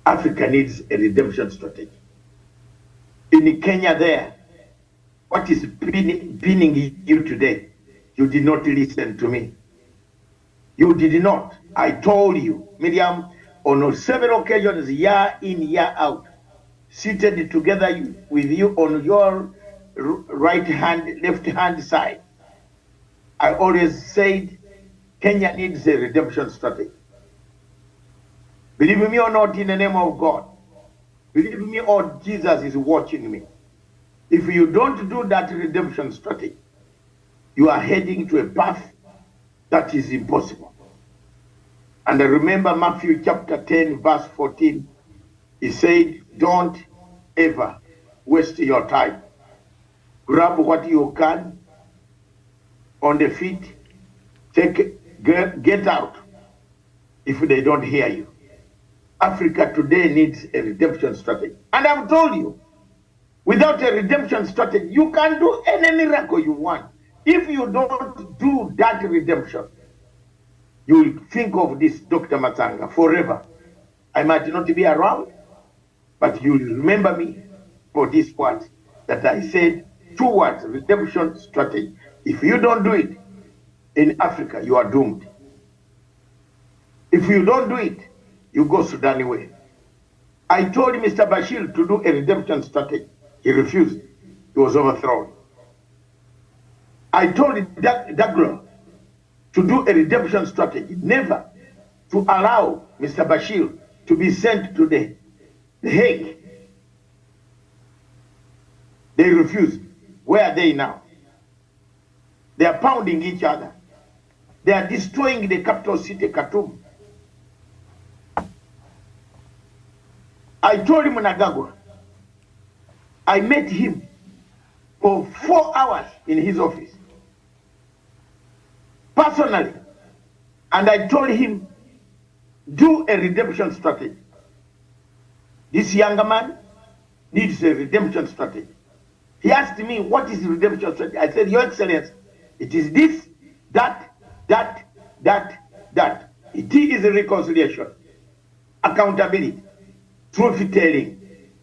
Africa needs a redemption strategy. In Kenya there, what is pinning you today? You did not listen to me. You did not. I told you, Miriam, on several occasions, year in, year out, seated together with you on your right hand, left hand side. I always said Kenya needs a redemption strategy. Believe me or not, in the name of God, believe me or Jesus is watching me. If you don't do that redemption strategy, you are heading to a path that is impossible. And I remember Matthew chapter 10, verse 14, he said, don't ever waste your time. Grab what you can on the feet, get out if they don't hear you. Africa today needs a redemption strategy. And I've told you, without a redemption strategy, you can do any miracle you want. If you don't do that redemption, you will think of this Dr. Matanga forever. I might not be around, but you will remember me for this words that I said, 2 words, redemption strategy. If you don't do it in Africa, you are doomed. If you don't do it, you go Sudan way. I told Mr. Bashir to do a redemption strategy. He refused. He was overthrown. I told Daglo to do a redemption strategy, never to allow Mr. Bashir to be sent to the Hague. They refused. Where are they now? They are pounding each other. They are destroying the capital city, Khartoum. I told him Mnangagwa, I met him for 4 hours in his office, personally, and I told him, do a redemption strategy. This younger man needs a redemption strategy. He asked me, what is redemption strategy? I said, Your Excellency, it is this, that. It is a reconciliation, accountability, truth-telling,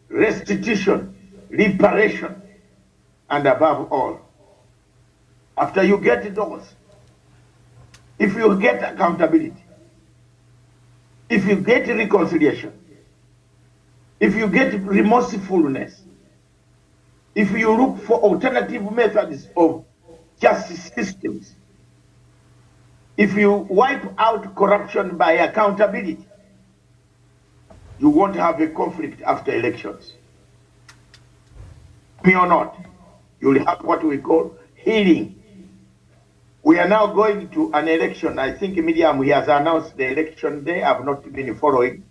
restitution, reparation, and above all, after you get those, if you get accountability, if you get reconciliation, if you get remorsefulness, if you look for alternative methods of justice systems, if you wipe out corruption by accountability, you won't have a conflict after elections. Me or not, you will have what we call healing. We are now going to an election. I think Miriam, he has announced the election day. I've not been following.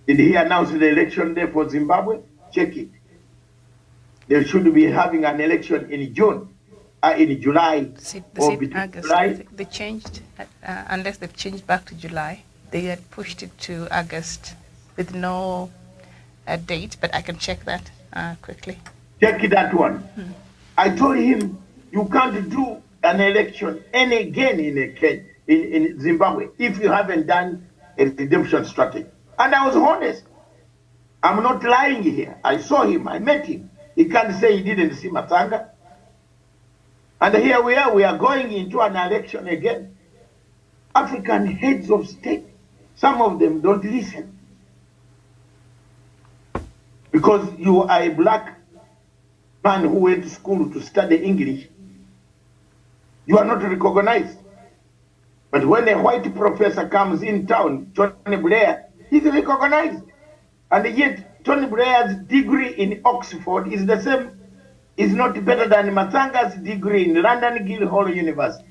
Did he announce the election day for Zimbabwe? Check it. They should be having an election in June, in July, or between August. July. I think they changed, unless they've changed back to July. They had pushed it to August with no date, but I can check that quickly. Check that one. I told him, you can't do an election again in Zimbabwe if you haven't done a redemption strategy. And I was honest. I'm not lying here. I saw him. I met him. He can't say he didn't see Matanga. And here we are going into an election again. African heads of state, some of them don't listen. Because you are a black man who went to school to study English, you are not recognized. But when a white professor comes in town, Tony Blair, he's recognized. And yet, Tony Blair's degree in Oxford is the same, is not better than Matanga's degree in London Guildhall University.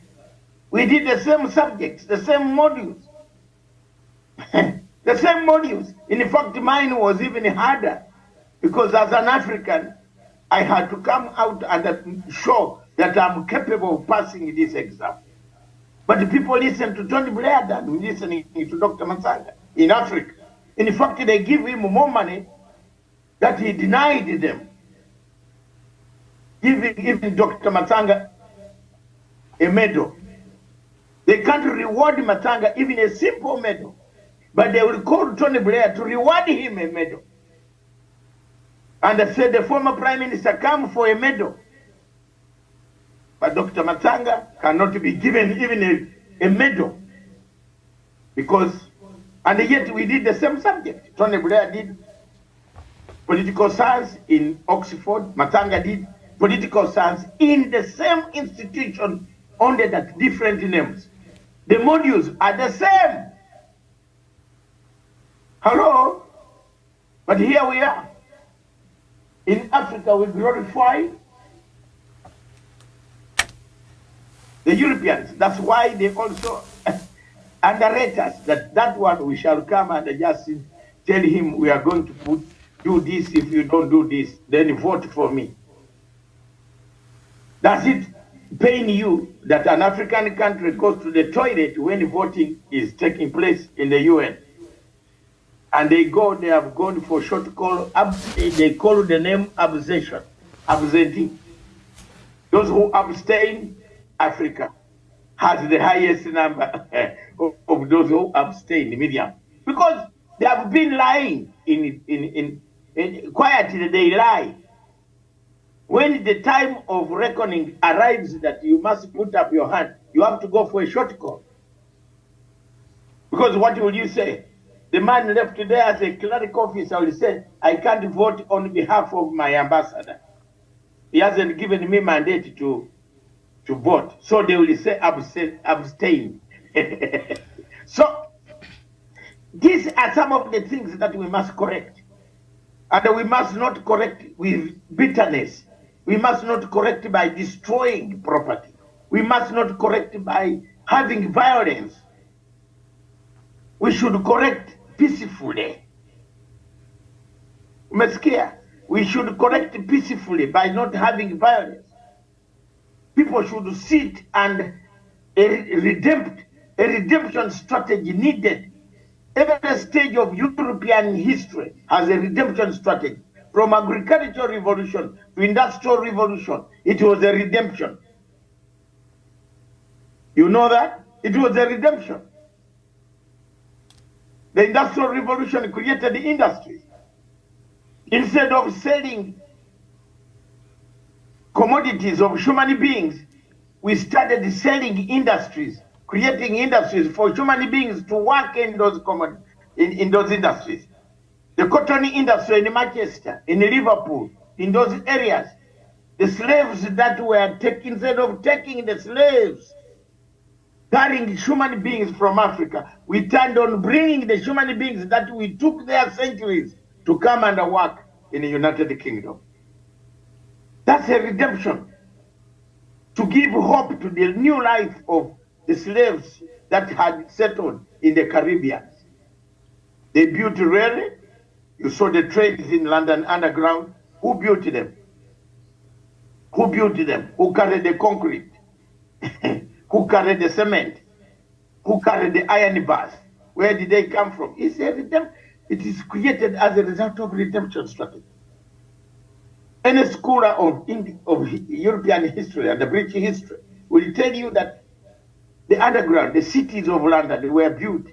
We did the same subjects, the same modules. The same modules. In fact, mine was even harder because as an African, I had to come out and show that I'm capable of passing this exam. But the people listen to Tony Blair than listening to Dr. Matanga in Africa. In fact, they give him more money that he denied them. Giving Dr. Matanga a medal. They can't reward Matanga even a simple medal. But they will call Tony Blair to reward him a medal. And they said the former prime minister come for a medal. But Dr. Matanga cannot be given even a medal. Because, and yet we did the same subject. Tony Blair did political science in Oxford. Matanga did political science in the same institution, only that different names. The modules are the same. Hello? But here we are. In Africa, we glorify the Europeans. That's why they also underrate us. That one we shall come and just tell him we are going to do this if you don't do this, then vote for me. Does it pain you that an African country goes to the toilet when voting is taking place in the UN? And they have gone for short call, they call the name abstention, absenting. Those who abstain, Africa has the highest number of those who abstain, medium. Because they have been lying quietly, they lie. When the time of reckoning arrives that you must put up your hand, you have to go for a short call. Because what will you say? The man left there as a cleric officer will say, I can't vote on behalf of my ambassador. He hasn't given me mandate to vote. So they will say abstain. So these are some of the things that we must correct. And we must not correct with bitterness. We must not correct by destroying property. We must not correct by having violence. We should correct peacefully. Umesikia? We should correct peacefully by not having violence. People should sit and a redemption strategy needed. Every stage of European history has a redemption strategy. From agricultural revolution to industrial revolution, it was a redemption. You know that? It was a redemption. The industrial revolution created the industry. Instead of selling commodities of human beings, we started selling industries, creating industries for human beings to work in those in those industries. The cotton industry in Manchester, in Liverpool, in those areas, the slaves that were taken, instead of taking the slaves, carrying human beings from Africa, we turned on bringing the human beings that we took their centuries to come and work in the United Kingdom. That's a redemption. To give hope to the new life of the slaves that had settled in the Caribbean. They built railway. You saw the trains in London Underground. Who built them? Who built them? Who carried the concrete? Who carried the cement? Who carried the iron bars? Where did they come from? It's a redemption. It is created as a result of redemption strategy. Any scholar of European history and the British history will tell you that the underground, the cities of London were built.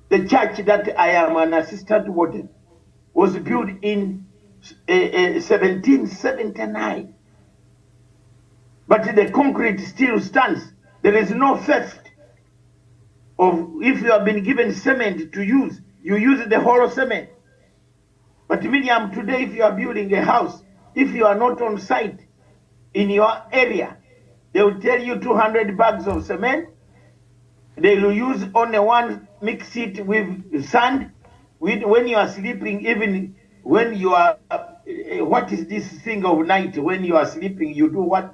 The church that I am an assistant warden was built in 1779. But the concrete still stands. There is no theft of, if you have been given cement to use, you use the whole cement. But Miriam, today if you are building a house, if you are not on site in your area, they will tell you 200 bags of cement. They will use only one, mix it with sand. When you are sleeping, even when you are, what is this thing of night? When you are sleeping, you do what?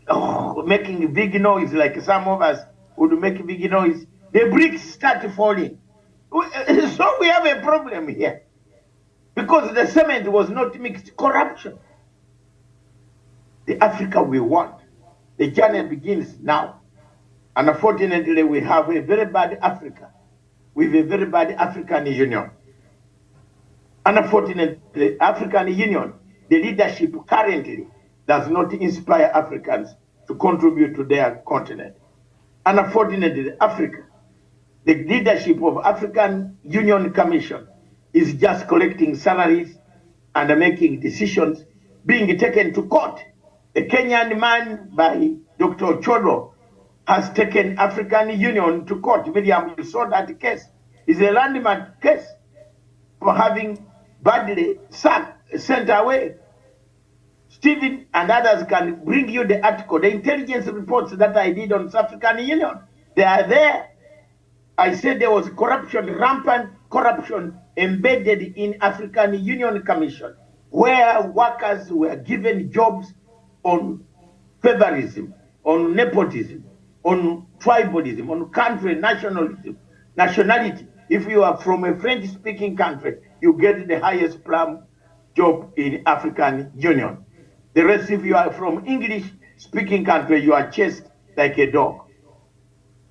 Oh, making a big noise, like some of us would make a big noise. The bricks start falling. So we have a problem here. Because the cement was not mixed. Corruption. The Africa we want. The journey begins now. And unfortunately, we have a very bad Africa with a very bad African Union. And unfortunately, African Union, the leadership currently does not inspire Africans to contribute to their continent. And unfortunately, Africa The leadership of African Union Commission is just collecting salaries and making decisions being taken to court. The Kenyan man by Dr. Chodro has taken African Union to court. Miriam, you saw that case. It's a landmark case for having badly sent away. Stephen and others can bring you the article, the intelligence reports that I did on South African Union. They are there. I said there was corruption, rampant corruption embedded in African Union Commission, where workers were given jobs on favorism, on nepotism, on tribalism, on country nationality. If you are from a French-speaking country, you get the highest plum job in African Union. The rest, if you are from English-speaking country, you are chased like a dog.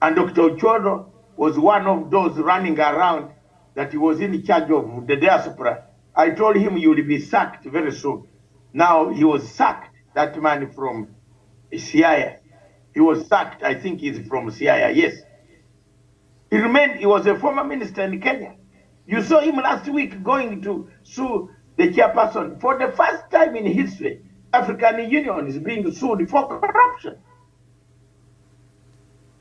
And Dr. Chodro was one of those running around that he was in charge of the diaspora. I told him you will be sacked very soon. Now he was sacked, that man from Siaya. He was sacked, I think he's from Siaya, yes. He was a former minister in Kenya. You saw him last week going to sue the chairperson. For the first time in history, African Union is being sued for corruption.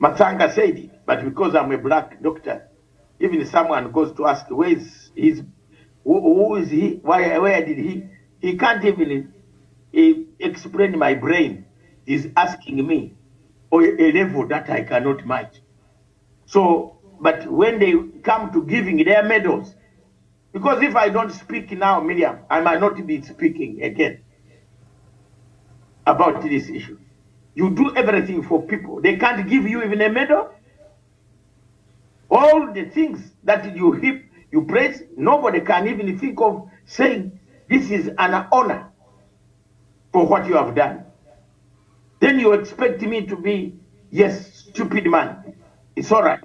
Matsanga said it, but because I'm a black doctor, even if someone goes to ask, who is he, where did he can't even explain my brain. He's asking me a level that I cannot match. So, but when they come to giving their medals, because if I don't speak now, Miriam, I might not be speaking again about this issue. You do everything for people. They can't give you even a medal. All the things that you praise, nobody can even think of saying this is an honor for what you have done. Then you expect me to be, yes, stupid man. It's all right.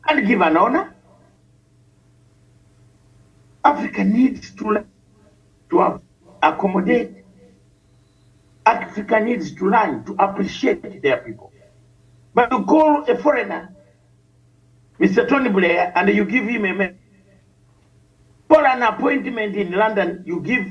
And give an honor. Africa needs to accommodate. Africa needs to learn to appreciate their people. But you call a foreigner, Mr. Tony Blair, and you give him a medal. For an appointment in London, you give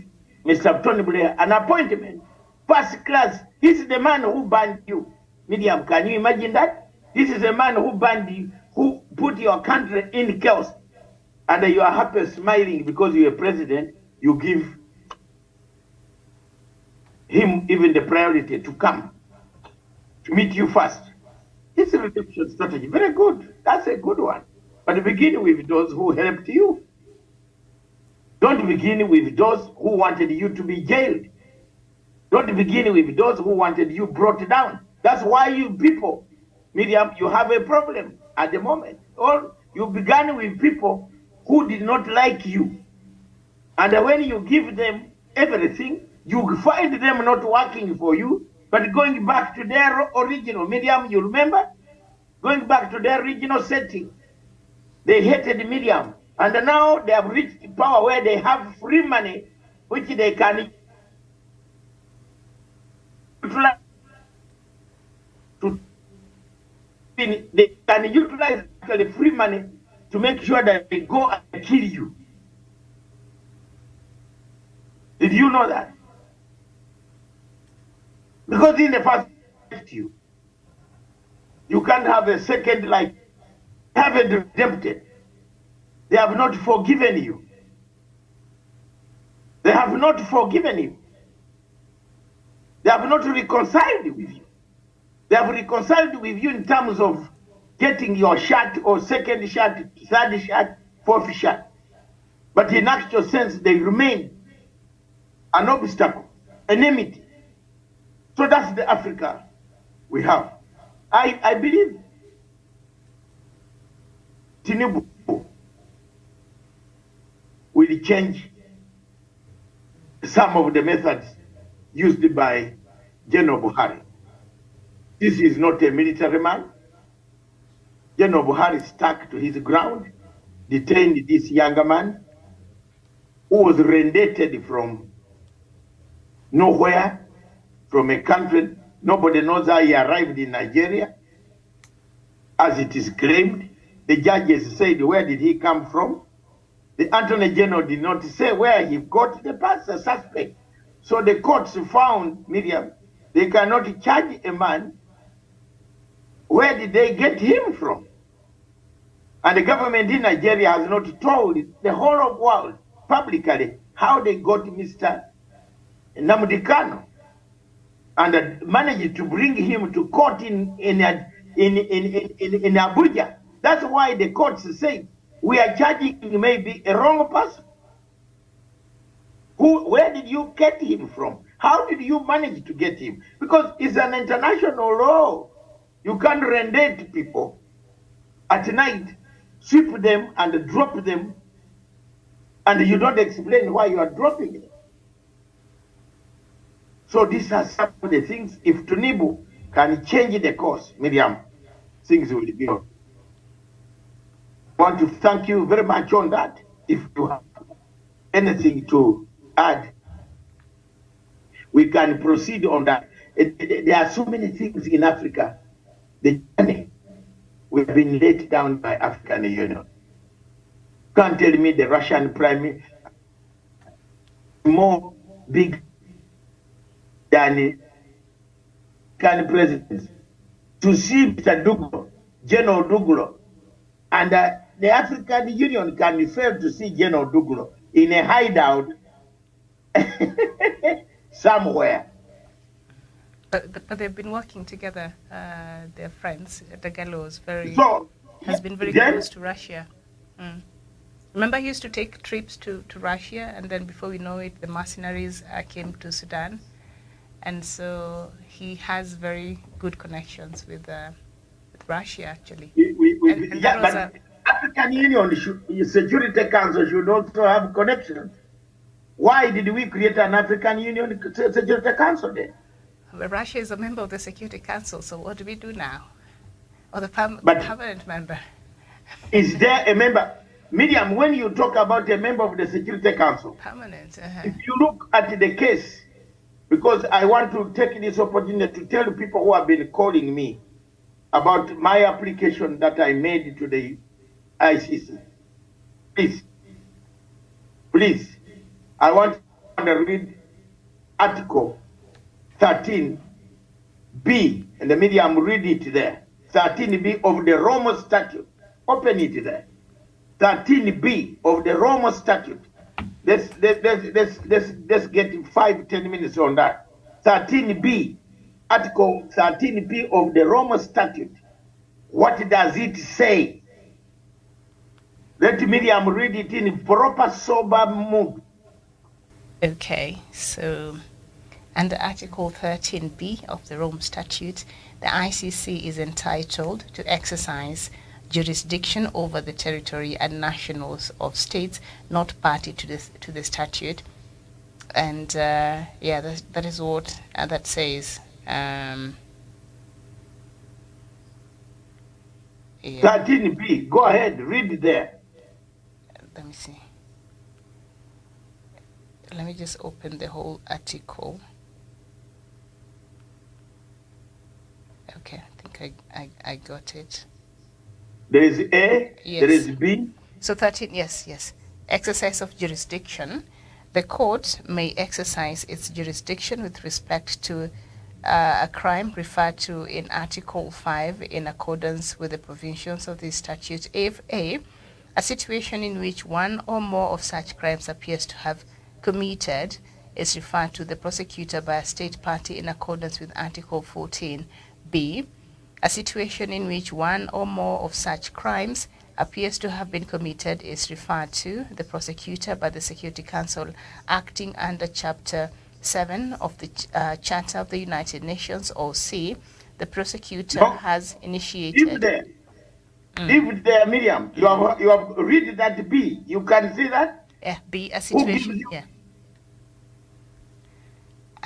Mr. Tony Blair an appointment. First class, this is the man who banned you. Miriam, can you imagine that? This is the man who banned you, who put your country in chaos. And you are happy, smiling because you're a president, you give him even the priority to come to meet you first. It's a redemption strategy. Very good. That's a good one. But begin with those who helped you. Don't begin with those who wanted you to be jailed. Don't begin with those who wanted you brought down. That's why you people, Miriam, you have a problem at the moment. Or you began with people who did not like you. And when you give them everything, you find them not working for you, but going back to their original. Miriam, you remember? Going back to their original setting. They hated Miriam. And now they have reached power where they have free money, which they can utilize actually free money to make sure that they go and kill you. Did you know that? Because in the first you can't have a second life. They haven't redempted. They have not forgiven you. They have not forgiven you. They have not reconciled with you. They have reconciled with you in terms of getting your shot or second shot, third shot, fourth shot. But in actual sense, they remain an obstacle, enmity. So that's the Africa we have. I believe Tinubu will change some of the methods used by General Buhari. This is not a military man. General Buhari stuck to his ground, detained this younger man who was rendated from nowhere, from a country nobody knows how he arrived in Nigeria, as it is claimed. The judges said, where did he come from? The Attorney General did not say where he got the person suspect. So the courts found, Miriam, they cannot charge a man. Where did they get him from? And the government in Nigeria has not told the whole of world publicly how they got Mr. Nnamdi Kanu and managed to bring him to court in Abuja. That's why the courts say we are charging maybe a wrong person. Where did you get him from? How did you manage to get him? Because it's an international law. You can't rendate people at night, sweep them and drop them, and you don't explain why you are dropping them. So these are some of the things. If Tunibu can change the course, Miriam, things will be on. I want to thank you very much on that. If you have anything to add, we can proceed on that. There are so many things in Africa. The journey we've been laid down by African Union. Can't tell me the Russian Prime Minister more big than can president. To see Mr. Duglo, General Duglo, and the African Union can fail to see General Duglo in a hideout somewhere. But they've been working together. They're friends. Dagalo has been very close to Russia. Remember, he used to take trips to Russia, and then before we know it, the mercenaries came to Sudan. And so he has very good connections with Russia, actually. But African Union Security Council should also have connections. Why did we create an African Union Security Council then? Well, Russia is a member of the Security Council, so what do we do now? Or the permanent member? Is there a member? Miriam, when you talk about a member of the Security Council, permanent. If you look at the case, because I want to take this opportunity to tell people who have been calling me about my application that I made to the ICC. Please, I want to read Article 13B, and the media, read it there. 13B of the Rome Statute. Open it there. 13B of the Rome Statute. Let's get 5-10 minutes on that. 13B, Article 13B of the Rome Statute. What does it say? Let Miriam read it in proper sober mood. Okay, so under Article 13B of the Rome Statute, the ICC is entitled to exercise jurisdiction over the territory and nationals of states not party to the statute, and that is what that says. 13B. Go ahead, read it there. Let me see. Let me just open the whole article. Okay, I think I got it. There is A, yes. There is B. So 13, yes. Exercise of jurisdiction. The court may exercise its jurisdiction with respect to a crime referred to in Article 5 in accordance with the provisions of this statute if A situation in which one or more of such crimes appears to have committed is referred to the prosecutor by a state party in accordance with Article 14. B, a situation in which one or more of such crimes appears to have been committed is referred to the prosecutor by the Security Council acting under Chapter 7 of the Charter of the United Nations, or C, the prosecutor has initiated... If there, Miriam, you have read that B, you can see that? Yeah, B, a situation,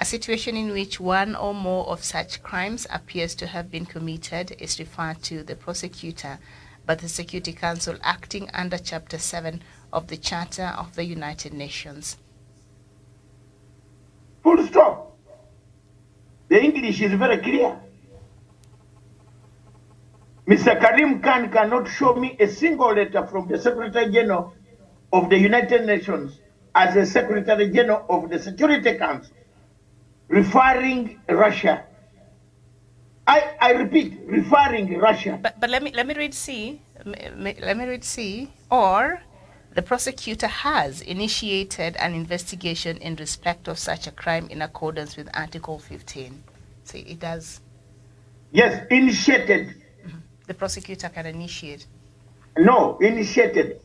A situation in which one or more of such crimes appears to have been committed is referred to the prosecutor by the Security Council acting under Chapter 7 of the Charter of the United Nations. Full stop. The English is very clear. Mr. Karim Khan cannot show me a single letter from the Secretary General of the United Nations as a Secretary General of the Security Council referring Russia. I repeat, referring Russia. But let me read C. Let me read C. Or the prosecutor has initiated an investigation in respect of such a crime in accordance with Article 15. See, it does. Yes, initiated. The prosecutor can initiate. No, initiated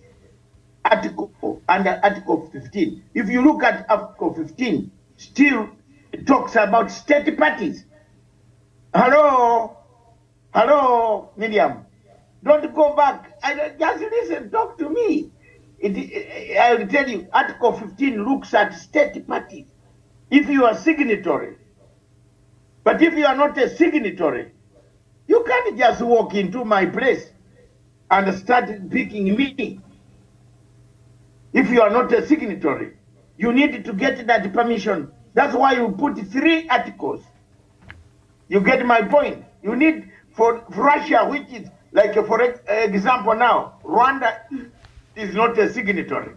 article under Article 15. If you look at Article 15, still it talks about state parties. Hello, Miriam. Don't go back. Just listen, talk to me. I will tell you, Article 15 looks at state parties. If you are signatory, but if you are not a signatory, you can't just walk into my place and start picking me. If you are not a signatory, you need to get that permission. That's why you put 3 articles. You get my point. You need for Russia, which is like, for example now, Rwanda is not a signatory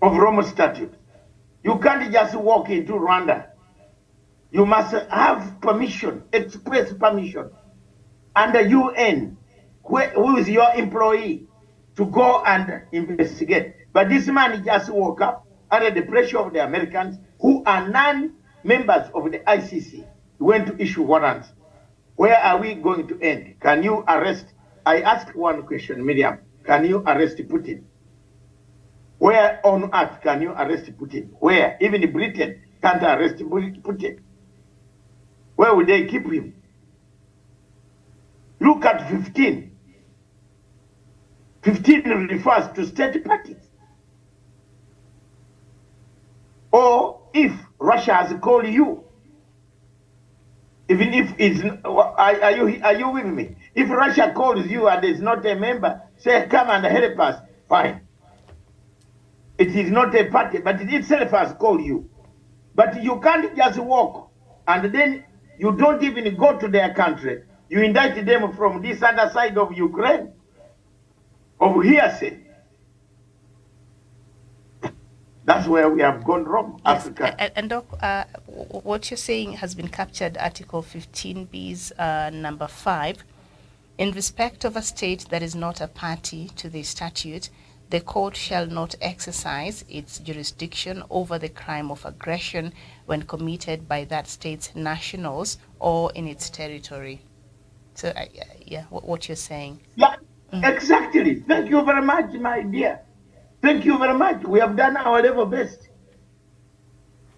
of Rome Statute. You can't just walk into Rwanda. You must have permission, express permission, under UN, who is your employee, to go and investigate. But this man just woke up under the pressure of the Americans, who are non-members of the ICC, he went to issue warrants. Where are we going to end? Can you arrest? I asked one question, Miriam. Can you arrest Putin? Where on earth can you arrest Putin? Where? Even Britain can't arrest Putin. Where would they keep him? Look at 15. 15 refers to state parties. Or if Russia has called you, even if it's, are you with me? If Russia calls you and is not a member, say, come and help us, fine. It is not a party, but it itself has called you. But you can't just walk and then you don't even go to their country. You indict them from this other side of Ukraine, of hearsay. That's where we have gone wrong, yes. Africa. And Doc, what you're saying has been captured, Article 15B's number 5. In respect of a state that is not a party to the statute, the court shall not exercise its jurisdiction over the crime of aggression when committed by that state's nationals or in its territory. So, yeah, what you're saying. Yeah, exactly. Thank you very much, my dear. Thank you very much. We have done our level best.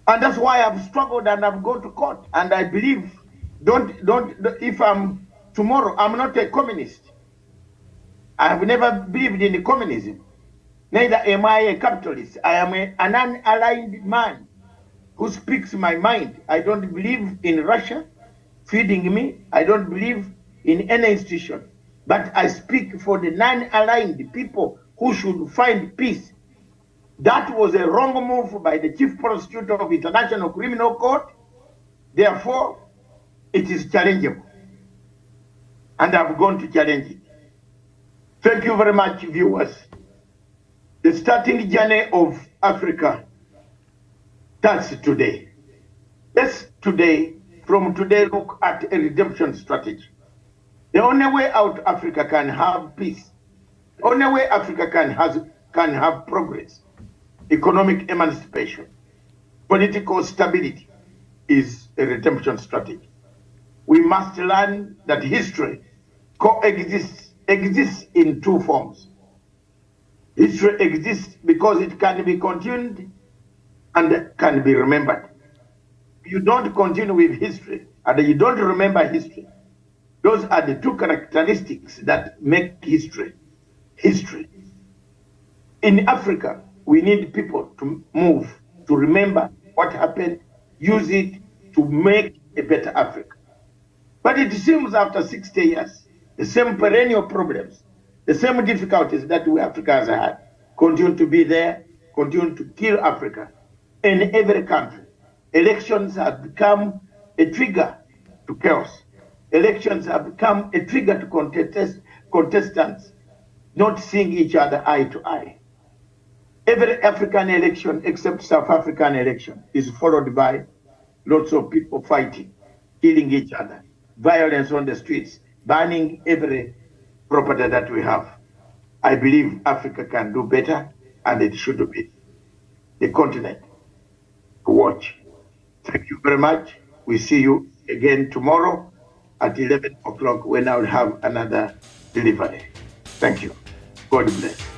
And that's why I've struggled and I've gone to court. And I believe, if I'm tomorrow, I'm not a communist. I have never believed in communism. Neither am I a capitalist. I am an unaligned man who speaks my mind. I don't believe in Russia feeding me. I don't believe in any institution. But I speak for the non-aligned people who should find peace. That was a wrong move by the chief prosecutor of International Criminal Court. Therefore, it is challengeable. And I'm going to challenge it. Thank you very much, viewers. The starting journey of Africa starts today. Let's from today, look at a redemption strategy. The only way out Africa can have peace, the only way Africa can have progress, economic emancipation, political stability, is a redemption strategy. We must learn that history exists in 2 forms. History exists because it can be continued and can be remembered. If you don't continue with history and you don't remember history, those are the 2 characteristics that make history. In Africa, we need people to move, to remember what happened, use it to make a better Africa. But it seems after 60 years, the same perennial problems, the same difficulties that Africa has had, continue to be there, continue to kill Africa in every country. Elections have become a trigger to chaos. Elections have become a trigger to contestants not seeing each other eye to eye. Every African election except South African election is followed by lots of people fighting, killing each other, violence on the streets, burning every property that we have. I believe Africa can do better, and it should be the continent to watch. Thank you very much. We see you again tomorrow at 11 o'clock when I will have another delivery. Thank you. God bless.